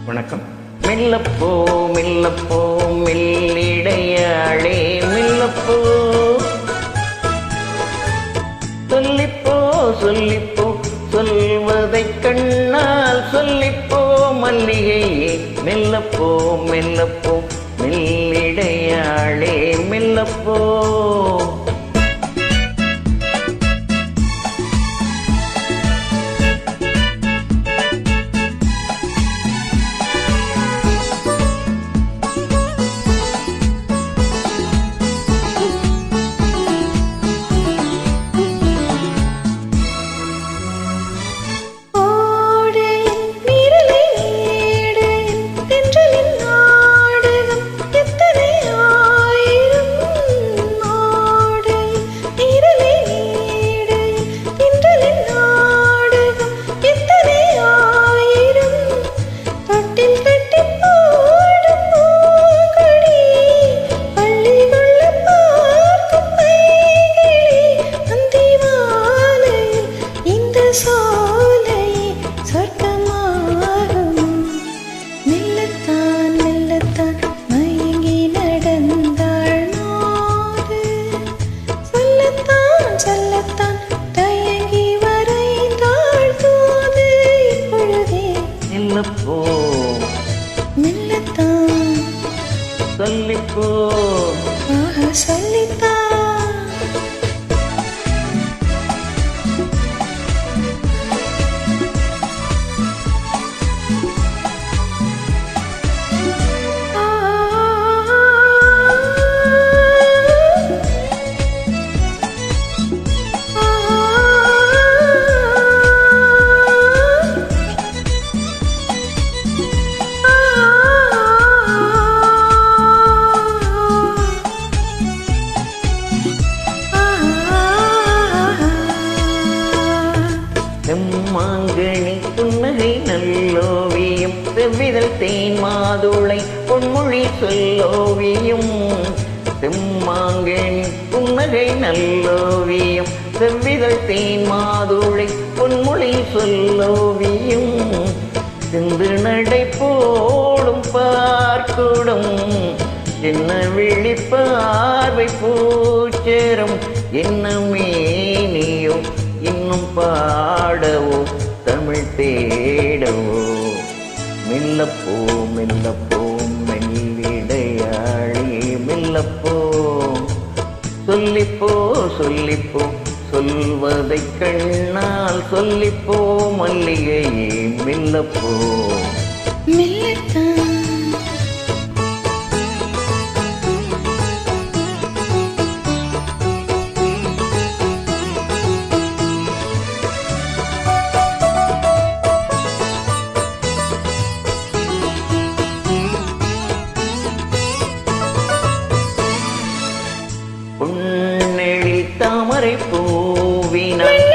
வணக்கம். மெல்லப்போ மெல்லப்போ மெல்லிடையாளே மெல்லப்போ, சொல்லிப்போ சொல்லிப்போ சொல்வதைக் கண்ணால் சொல்லிப்போ மல்லிகையே மெல்லப்போ மெல்லப்போ மெல்லிடையாளே மெல்லப்போ. மெல்லப்போ மெல்லத்தான் சொல்லிப்போ சொல்லித்தான். செம்மாங்கனி புன்னகை நல்லோவியம், செவ்விதழ் தேன் மாதுளை பொன்மொழி சொல்லோவியம். செம்மாங்கனி புன்னகை நல்லோவியம், செவ்விதழ் தேன் மாதுளை பொன்மொழி சொல்லோவியம். சிந்து நடை போடும் பார்க்குடம், என்ன விழிப்பார்வை பூச்சரம், என்ன மேனியோ இன்னும் பாடவோ தமிழ் தேடவோ. மெல்லப்போ மெல்லப்போ மெல்லிடையாளே மெல்லப்போ, சொல்லிப்போ சொல்லிப்போ சொல்வதைக் கண்ணால் சொல்லிப்போ மல்லிகையே மெல்லப்போ மெல்லத்தான் பொன்னெழில் தாமரை பூவினாள்,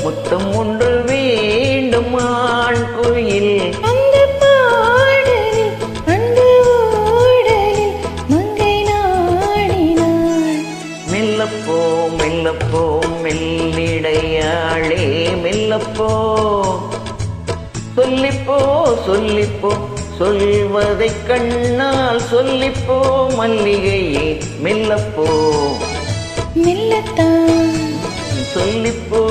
முத்தம் ஒன்று வேண்டும் ஆண் குயில். மெல்லப்போ மெல்லப்போ மெல்லிடையாளே மெல்லப்போ, சொல்லிப்போ சொல்லிப்போ சொல்வதைக் கண்ணால் சொல்லிப்போ மல்லிகையே மெல்லப்போ மெல்லத்தான் சொல்லிப்போ.